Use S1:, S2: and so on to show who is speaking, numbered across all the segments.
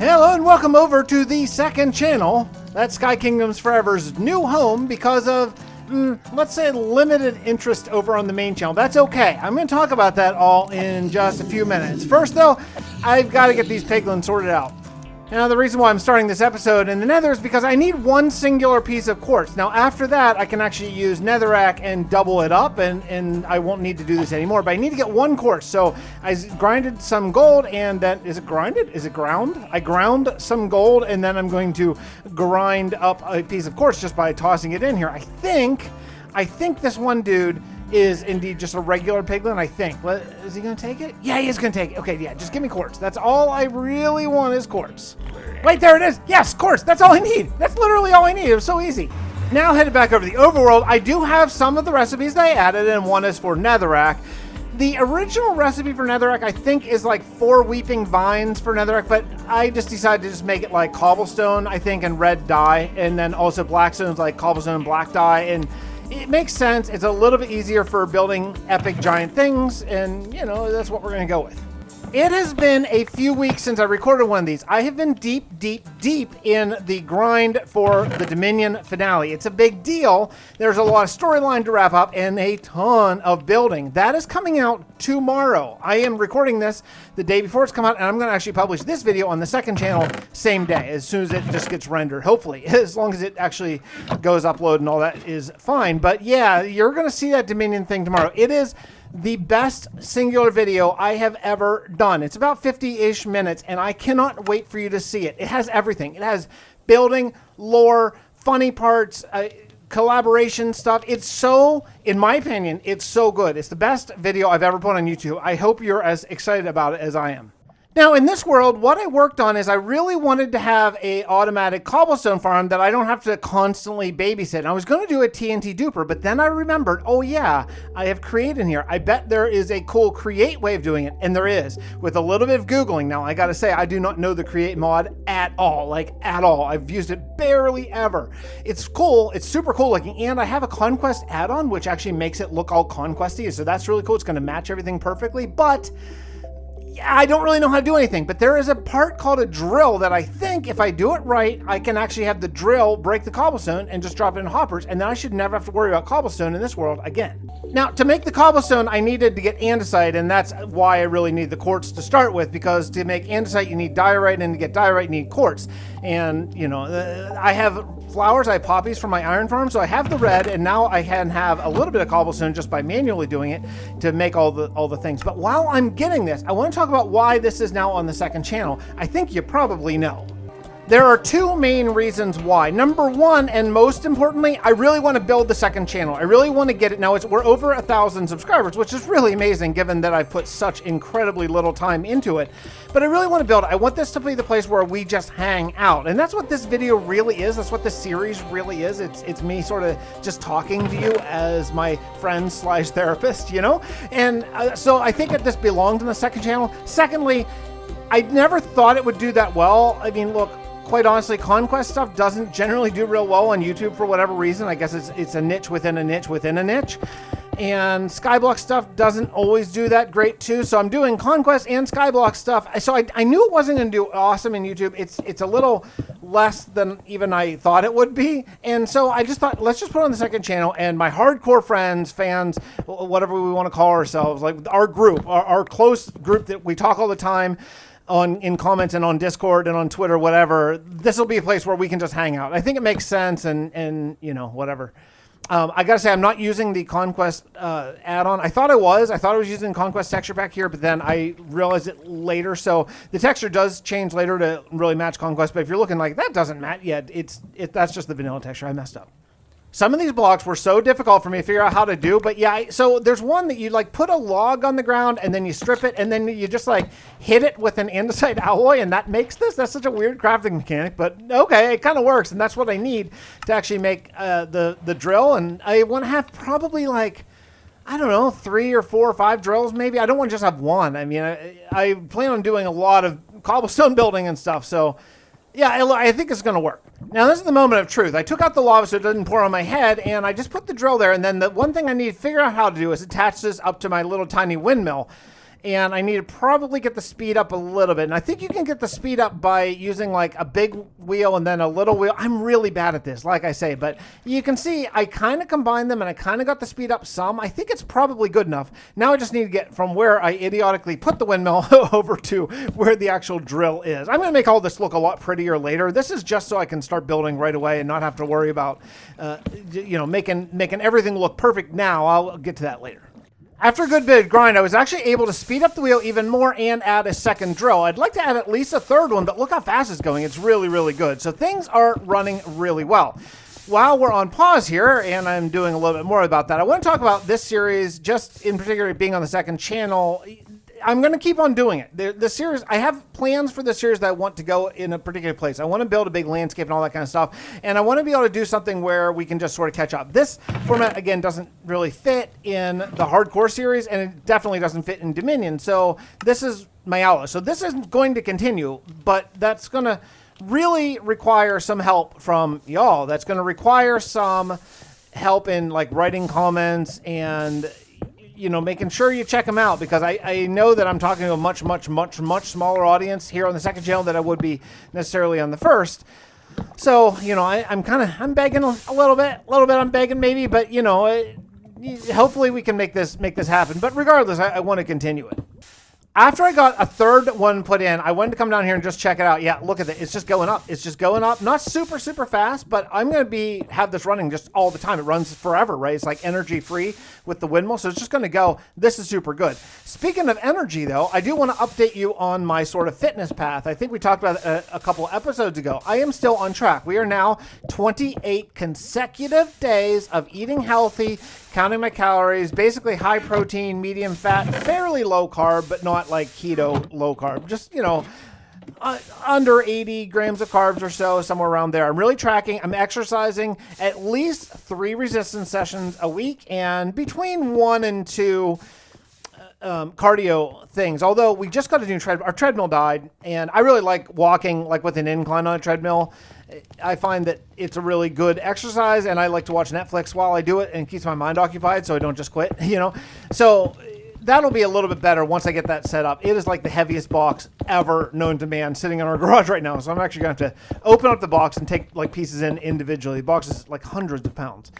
S1: Hello and welcome over to the second channel. That's Sky Kingdoms Forever's new home because of, let's say, limited interest over on the main channel. That's okay. I'm going to talk about that all in just a few minutes. First, though, I've got to get these piglins sorted out. Now, the reason why I'm starting this episode in the nether is because I need one singular piece of quartz. Now, after that, I can actually use netherrack and double it up, and I won't need to do this anymore, but I need to get one quartz. So I grinded some gold, and then, is it grinded? Is it ground? I ground some gold, and then I'm going to grind up a piece of quartz just by tossing it in here. I think this one dude is indeed just a regular piglin, I think. Is he going to take it? Yeah, he is going to take it. Okay, yeah, just give me quartz. That's all I really want is quartz. Wait, there it is. Yes, quartz. That's all I need. That's literally all I need. It was so easy. Now headed back over to the overworld, I do have some of the recipes that I added, and one is for netherrack. The original recipe for netherrack, I think, is like 4 weeping vines for netherrack, but I just decided to just make it like cobblestone, I think, and red dye, and then also blackstone is like cobblestone and black dye, and it makes sense. It's a little bit easier for building epic giant things, and you know, that's what we're going to go with. It has been a few weeks since I recorded one of these. I have been deep in the grind for the Dominion finale. It's a big deal. There's a lot of storyline to wrap up and a ton of building. That is coming out tomorrow. I am recording this the day before it's come out, and I'm going to actually publish this video on the second channel same day, as soon as it just gets rendered, hopefully. As long as it actually goes upload and all that is fine. But yeah, you're going to see that Dominion thing tomorrow. It is the best singular video I have ever done. It's about 50-ish minutes, and I cannot wait for you to see it. It has everything. It has building, lore, funny parts, collaboration stuff. It's so, in my opinion, it's so good. It's the best video I've ever put on YouTube. I hope you're as excited about it as I am. Now, in this world, what I worked on is I really wanted to have a automatic cobblestone farm that I don't have to constantly babysit. And I was going to do a TNT duper, but then I remembered, oh yeah, I have create in here. I bet there is a cool create way of doing it, and there is, with a little bit of Googling. Now, I gotta say, I do not know the create mod at all, like at all. I've used it barely ever. It's cool, it's super cool looking, and I have a conquest add-on, which actually makes it look all conquesty, so that's really cool. It's gonna match everything perfectly, but I don't really know how to do anything, but there is a part called a drill that I think if I do it right, I can actually have the drill break the cobblestone and just drop it in hoppers, and then I should never have to worry about cobblestone in this world again. Now, to make the cobblestone, I needed to get andesite, and that's why I really need the quartz to start with, because to make andesite, you need diorite, and to get diorite, you need quartz. And, you know, I have flowers, I have poppies from my iron farm, so I have the red, and now I can have a little bit of cobblestone just by manually doing it to make all the things. But while I'm getting this, I want to talk about why this is now on the second channel. I think you probably know. There are 2 main reasons why. Number 1, and most importantly, I really want to build the second channel. I really want to get it. Now, we're over 1,000 subscribers, which is really amazing given that I've put such incredibly little time into it. But I really want to build it. I want this to be the place where we just hang out. And that's what this video really is. That's what this series really is. It's me sort of just talking to you as my friend / therapist, you know? And so I think that this belonged in the second channel. Secondly, I never thought it would do that well. I mean, look, quite honestly, conquest stuff doesn't generally do real well on YouTube for whatever reason. I guess it's a niche within a niche within a niche. And Skyblock stuff doesn't always do that great too. So I'm doing conquest and Skyblock stuff. So I knew it wasn't going to do awesome in YouTube. It's a little less than even I thought it would be. And so I just thought, let's just put it on the second channel, and my hardcore friends, fans, whatever we want to call ourselves, like our group, our close group that we talk all the time, in comments and on Discord and on Twitter, whatever, this will be a place where we can just hang out. I think it makes sense, and you know, whatever. I gotta say, I'm not using the Conquest add-on. I thought I was using Conquest texture pack here, but then I realized it later. So the texture does change later to really match Conquest. But if you're looking like that doesn't match yet, that's just the vanilla texture. I messed up. Some of these blocks were so difficult for me to figure out how to do, but yeah, so there's one that you like put a log on the ground and then you strip it and then you just like hit it with an andesite alloy and that makes this. That's such a weird crafting mechanic, but okay, it kind of works, and that's what I need to actually make the drill. And I want to have probably like, I don't know, 3 or 4 or 5 drills maybe. I don't want to just have one. I mean, I plan on doing a lot of cobblestone building and stuff, so yeah, I think it's going to work. Now, this is the moment of truth. I took out the lava so it doesn't pour on my head, and I just put the drill there, and then the one thing I need to figure out how to do is attach this up to my little tiny windmill. and I need to probably get the speed up a little bit. And I think you can get the speed up by using like a big wheel and then a little wheel. I'm really bad at this, like I say, but you can see I kind of combined them and I kind of got the speed up some. I think it's probably good enough. Now I just need to get from where I idiotically put the windmill over to where the actual drill is. I'm going to make all this look a lot prettier later. This is just so I can start building right away and not have to worry about, making everything look perfect now. I'll get to that later. After a good bit of grind, I was actually able to speed up the wheel even more and add a second drill. I'd like to add at least a third one, but look how fast it's going. It's really, really good. So things are running really well. While we're on pause here, and I'm doing a little bit more about that, I want to talk about this series, just in particular being on the second channel. I'm going to keep on doing it. The series, I have plans for the series that I want to go in a particular place. I want to build a big landscape and all that kind of stuff. And I want to be able to do something where we can just sort of catch up. This format, again, doesn't really fit in the hardcore series, and it definitely doesn't fit in Dominion. So this is my outlet. So this is going to continue, but that's going to really require some help from y'all. That's going to require some help in like writing comments and making sure you check them out, because I know that I'm talking to a much smaller audience here on the second channel than I would be necessarily on the first. So, I'm begging a little bit I'm begging maybe, but hopefully we can make this happen. But regardless, I want to continue it. After I got a third one put in, I wanted to come down here and just check it out. Yeah, look at it. It's just going up. It's just going up. Not super fast, but I'm going to have this running just all the time. It runs forever, right? It's like energy free with the windmill, so it's just going to go. This is super good. Speaking of energy, though, I do want to update you on my sort of fitness path. I think we talked about it a couple episodes ago. I am still on track. We are now 28 consecutive days of eating healthy, counting my calories, basically high protein, medium fat, fairly low carb, but not like keto low carb. Just, under 80 grams of carbs or so, somewhere around there. I'm really tracking. I'm exercising at least 3 resistance sessions a week and between 1 and 2 cardio things. Although we just got a new treadmill. Our treadmill died, and I really like walking like with an incline on a treadmill. I find that it's a really good exercise, and I like to watch Netflix while I do it, and it keeps my mind occupied so I don't just quit, So that'll be a little bit better once I get that set up. It is like the heaviest box ever known to man sitting in our garage right now. So I'm actually going to have to open up the box and take like pieces in individually. The box is like hundreds of pounds.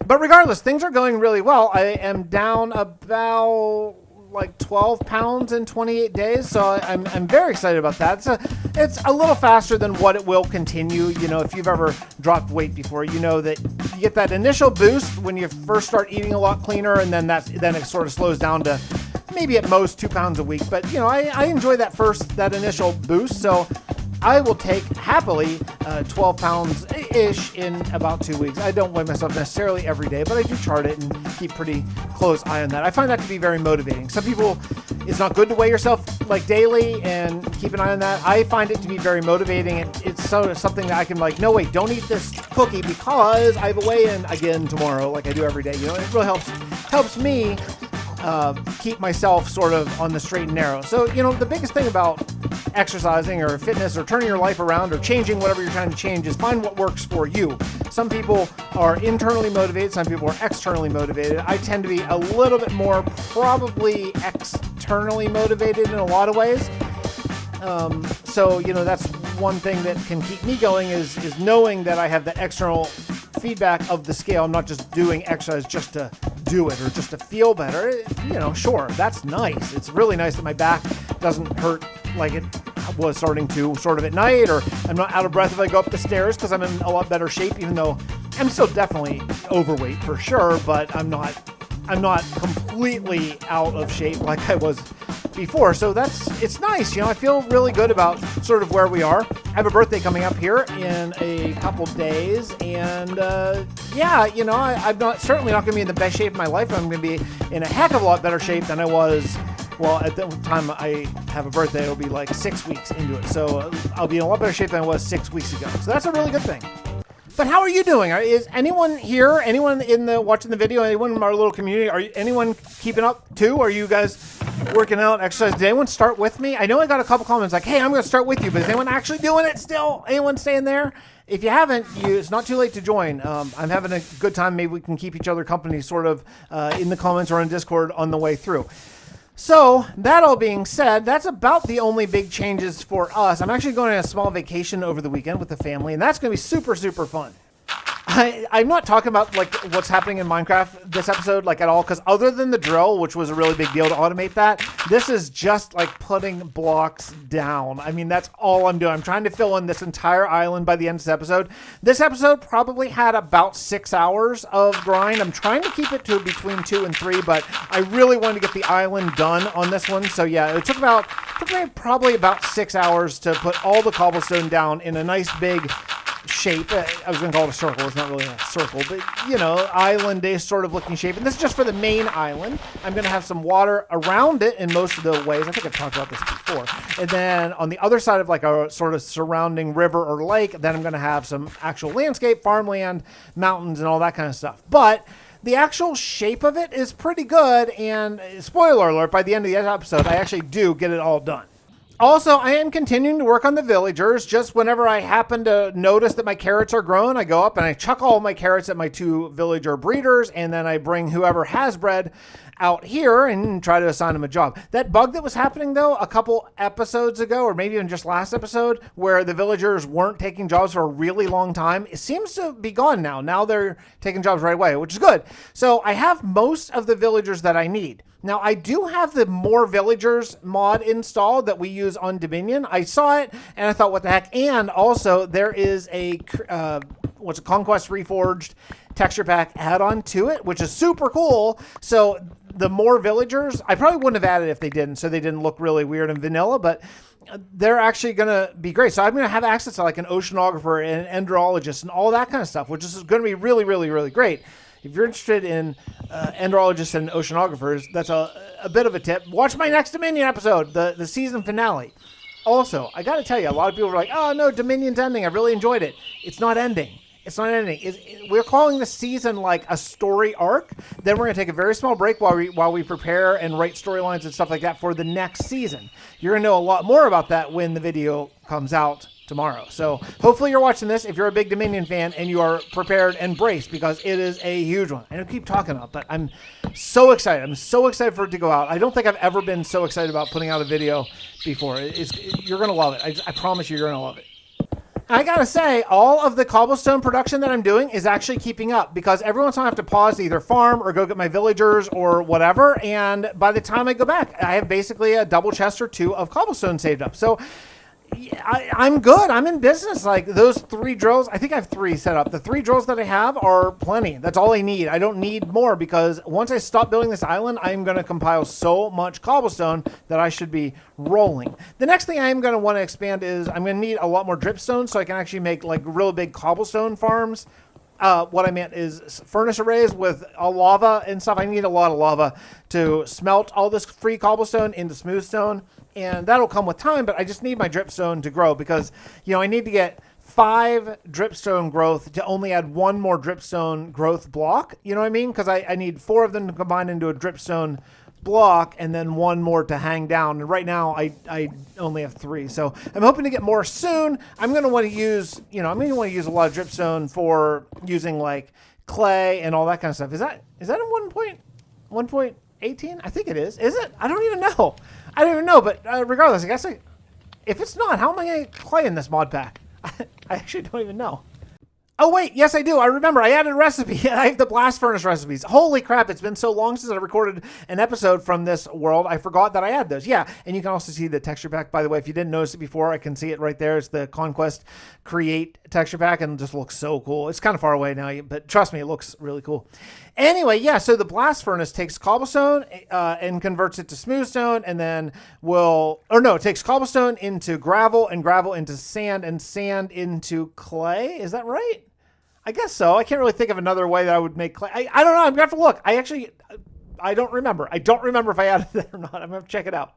S1: But regardless, things are going really well. I am down about like 12 pounds in 28 days. So I'm very excited about that. It's a little faster than what it will continue. If you've ever dropped weight before, you know that you get that initial boost when you first start eating a lot cleaner, and then it sort of slows down to maybe at most 2 pounds a week. But I enjoy that initial boost. So I will take happily 12 pounds-ish in about 2 weeks. I don't weigh myself necessarily every day, but I do chart it and keep pretty close eye on that. I find that to be very motivating. Some people, it's not good to weigh yourself like daily and keep an eye on that. I find it to be very motivating. It's sort of something that I can no, wait, don't eat this cookie because I have a weigh-in again tomorrow like I do every day. It really helps me keep myself sort of on the straight and narrow. So, the biggest thing about exercising or fitness or turning your life around or changing whatever you're trying to change is find what works for you. Some people are internally motivated, some people are externally motivated. I tend to be a little bit more probably externally motivated in a lot of ways. So, that's one thing that can keep me going is knowing that I have the external feedback of the scale. I'm not just doing exercise just to do it or just to feel better. Sure, that's nice. It's really nice that my back doesn't hurt like it was starting to sort of at night, or I'm not out of breath if I go up the stairs because I'm in a lot better shape, even though I'm still definitely overweight for sure, but I'm not completely out of shape like I was before. So it's nice. I feel really good about sort of where we are. I have a birthday coming up here in a couple days, and I'm certainly not going to be in the best shape of my life. I'm going to be in a heck of a lot better shape than I was. Well, at the time I have a birthday, it'll be like 6 weeks into it. So I'll be in a lot better shape than I was 6 weeks ago. So that's a really good thing. But how are you doing? Is anyone here, anyone watching the video, anyone in our little community, anyone keeping up too? Are you guys working out, exercise? Did anyone start with me? I know I got a couple comments like, hey, I'm going to start with you, but is anyone actually doing it still? Anyone staying there? If you haven't, it's not too late to join. I'm having a good time. Maybe we can keep each other company sort of in the comments or on Discord on the way through. So, that all being said, that's about the only big changes for us. I'm actually going on a small vacation over the weekend with the family, and that's going to be super, super fun. I'm not talking about like what's happening in Minecraft this episode like at all, because other than the drill, which was a really big deal to automate that, this is just like putting blocks down. I mean, that's all I'm doing. I'm trying to fill in this entire island by the end of this episode. This episode probably had about 6 hours of grind. I'm trying to keep it to between 2 and 3, but I really wanted to get the island done on this one. So yeah, it took me probably about 6 hours to put all the cobblestone down in a nice big shape. I was going to call it a circle. It's not really a circle, but you know, island-ish sort of looking shape. And this is just for the main island. I'm going to have some water around it in most of the ways. I think I've talked about this before. And then on the other side of like a sort of surrounding river or lake, then I'm going to have some actual landscape, farmland, mountains, and all that kind of stuff. But the actual shape of it is pretty good. And spoiler alert, by the end of the episode, I actually do get it all done. Also, I am continuing to work on the villagers. Just whenever I happen to notice that my carrots are grown, I go up and I chuck all my carrots at my 2 villager breeders, and then I bring whoever has bread out here and try to assign them a job. That bug that was happening, though, a couple episodes ago, or maybe even just last episode, where the villagers weren't taking jobs for a really long time, it seems to be gone now. Now they're taking jobs right away, which is good. So I have most of the villagers that I need. Now, I do have the More Villagers mod installed that we use on Dominion. I saw it, and I thought, what the heck? And also, there is a Conquest Reforged texture pack add-on to it, which is super cool. So the More Villagers, I probably wouldn't have added if they didn't, so they didn't look really weird and vanilla, but they're actually going to be great. So I'm going to have access to like an oceanographer and an enderologist and all that kind of stuff, which is going to be really, really, really great. If you're interested in enderologists and oceanographers, that's a bit of a tip. Watch my next Dominion episode, the season finale. Also, I got to tell you, a lot of people are like, oh, no, Dominion's ending. I really enjoyed it. It's not ending. It's not ending. We're calling this season like a story arc. Then we're going to take a very small break while we prepare and write storylines and stuff like that for the next season. You're going to know a lot more about that when the video comes out tomorrow. So hopefully you're watching this if you're a big Dominion fan and you are prepared and braced, because it is a huge one. I don't keep talking about it, but I'm so excited. I'm so excited for it to go out. I don't think I've ever been so excited about putting out a video before. You're going to love it. I promise you're going to love it. I gotta say, all of the cobblestone production that I'm doing is actually keeping up, because every once in a while I have to pause to either farm or go get my villagers or whatever. And by the time I go back, I have basically a double chest or 2 of cobblestone saved up. So I'm good. I'm in business. Like those 3 drills, I think I have 3 set up. The 3 drills that I have are plenty. That's all I need. I don't need more, because once I stop building this island, I'm going to compile so much cobblestone that I should be rolling. The next thing I'm going to want to expand is I'm going to need a lot more dripstone so I can actually make like real big cobblestone farms. What I meant is furnace arrays with a lava and stuff. I need a lot of lava to smelt all this free cobblestone into smooth stone. And that'll come with time, but I just need my dripstone to grow, because, you know, I need to get 5 dripstone growth to only add 1 more dripstone growth block. You know what I mean? Because I need 4 of them to combine into a dripstone block and then 1 more to hang down. And right now I only have 3. So I'm hoping to get more soon. I'm going to want to use, a lot of dripstone for using like clay and all that kind of stuff. Is that in 1.18? I think it is. Is it? I don't even know. But regardless, I guess if it's not, how am I going to clay in this mod pack? I actually don't even know. Oh, wait. Yes, I do. I remember. I added a recipe. I have the blast furnace recipes. Holy crap. It's been so long since I recorded an episode from this world. I forgot that I had those. Yeah. And you can also see the texture pack. By the way, if you didn't notice it before, I can see it right there. It's the Conquest Create texture pack, and it just looks so cool. It's kind of far away now, but trust me, it looks really cool. Anyway, yeah, so the blast furnace takes cobblestone and converts it to smooth stone, and then it takes cobblestone into gravel and gravel into sand and sand into clay. Is that right? I guess so. I can't really think of another way that I would make clay. I don't know. I'm going to have to look. I don't remember. I don't remember if I added that or not. I'm going to have to check it out.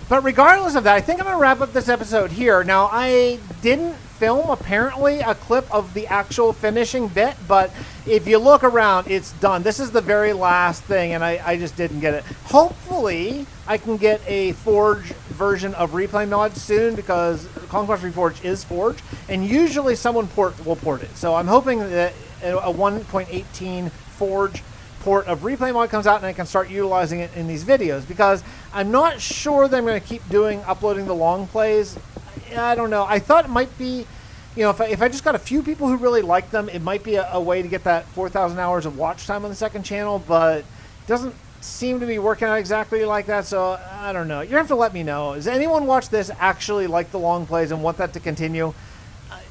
S1: But regardless of that, I think I'm going to wrap up this episode here. Now, I didn't film, apparently, a clip of the actual finishing bit, but if you look around, it's done. This is the very last thing, and I just didn't get it. Hopefully, I can get a Forge version of Replay Mod soon, because Conquest Reforged is Forge, and usually someone will port it. So I'm hoping that a 1.18 Forge port of Replay Mod comes out and I can start utilizing it in these videos, because I'm not sure that I'm going to keep uploading the long plays. I don't know. I thought it might be, you know, if I just got a few people who really like them, it might be a way to get that 4,000 hours of watch time on the second channel, but it doesn't seem to be working out exactly like that, so I don't know. You have to let me know. Does anyone watch this actually like the long plays and want that to continue?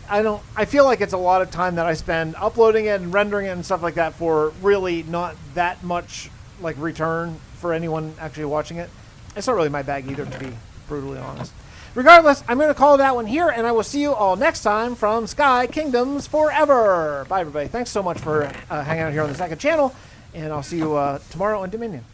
S1: I feel like it's a lot of time that I spend uploading it and rendering it and stuff like that for really not that much like return for anyone actually watching it. It's not really my bag either, to be brutally honest. Regardless, I'm going to call that one here, and I will see you all next time from Sky Kingdoms Forever. Bye, everybody. Thanks so much for hanging out here on the second channel, and I'll see you tomorrow on Dominion.